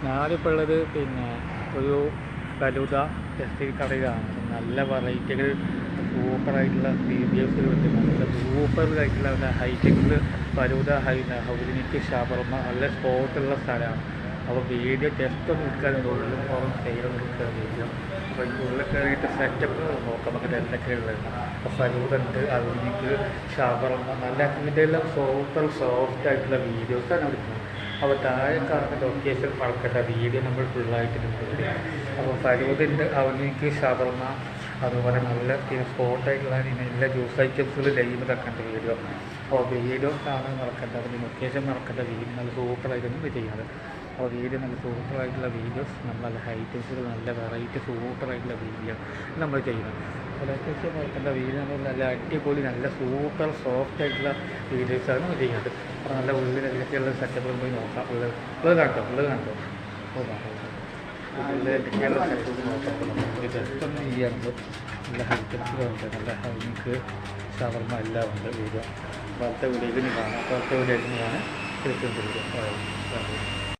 ഞാനിപ്പോൾ ഉള്ളത് ഒരു ഫലൂദ ജസ്റ്റ് കടയിലാണ്. നല്ല വെറൈറ്റികൾ സൂപ്പറായിട്ടുള്ള വീഡിയോസ് കിട്ടും. നല്ല സൂപ്പറായിട്ടുള്ള നല്ല ഹൈടെക്കിൽ ഫലൂദ ഹൗലിനിക്ക് ഷവർമ നല്ല സ്പോട്ടുള്ള സ്ഥലമാണ്. അപ്പോൾ വീഡിയോ ജസ്റ്റ് ഒന്ന് നിൽക്കാനുണ്ട്, ഉള്ളിൽ പോകുന്ന സൈഡിൽ നിൽക്കുക വീഡിയോ. അപ്പോൾ ഈ ഉള്ളിൽ കയറിയിട്ട് സെറ്റപ്പ് നോക്കാം നമുക്ക് എന്തൊക്കെ ഉള്ളത്. അപ്പോൾ ഫലൂദ ഉണ്ട്, ഹൗലിനിക്ക് ഷവർമ നല്ല ഇതിൻ്റെ എല്ലാം സോഫ്റ്റ് ആയിട്ടുള്ള വീഡിയോസാണ് എടുക്കുന്നത്. അപ്പോൾ താഴെ കാണുന്ന ലൊക്കേഷൻ മറക്കണ്ട, വീഡിയോ നമ്മൾ ഫുള്ളായിട്ട് ഉണ്ട്. അപ്പോൾ ഫലൂദ ഉണ്ട്, ഹൗലിനിക്ക് ഷവർമ, അതുപോലെ നല്ല സ്പോട്ടായിട്ടുള്ള എല്ലാ ജ്യൂസ് ഐറ്റംസുകൾ ലൈവ് നടക്കേണ്ട വീഡിയോ. അപ്പോൾ വീഡിയോ കാണാൻ മറക്കണ്ട, അതിൻ്റെ ലൊക്കേഷൻ മറക്കേണ്ട. വീഡിയോ നല്ല സൂപ്പറായിട്ടൊന്നും ചെയ്യാറ്. അപ്പോൾ വീഡിയോ നല്ല സൂപ്പറായിട്ടുള്ള വീഡിയോസ്, നല്ല ഐറ്റംസുകൾ, നല്ല വെറൈറ്റി സൂപ്പറായിട്ടുള്ള വീഡിയോ നമ്മൾ ചെയ്യുന്നത്. അപ്പോൾ ലൊക്കേഷൻ മറക്കേണ്ട. വീഡിയോ നല്ല അടിപൊളി നല്ല സൂപ്പർ സോഫ്റ്റ് ആയിട്ടുള്ള വീഡിയോസാണ് നമ്മൾ ചെയ്യുന്നത്. അപ്പോൾ നല്ല ഉള്ളിൽ എന്തൊക്കെയുള്ള സെറ്റപ്പുകൾ പോയി നോക്കാം. ഉള്ളത് കണ്ടോ എന്തൊക്കെയുള്ള സെറ്റപ്പ് നോക്കാം. ജസ്റ്റ് ഒന്ന് ചെയ്യാറുണ്ട്. നല്ല ഐറ്റംസുകളുണ്ട്, നല്ല ഹൈനിക്ക് ഷവർമ എല്ലാം ഉണ്ട് വീഡിയോ. അടുത്ത വീഡിയോയിൽ കാണാം. അടുത്ത വീഡിയോയിൽ ഞാൻ തിരിച്ചുകൊണ്ടിരിക്കും.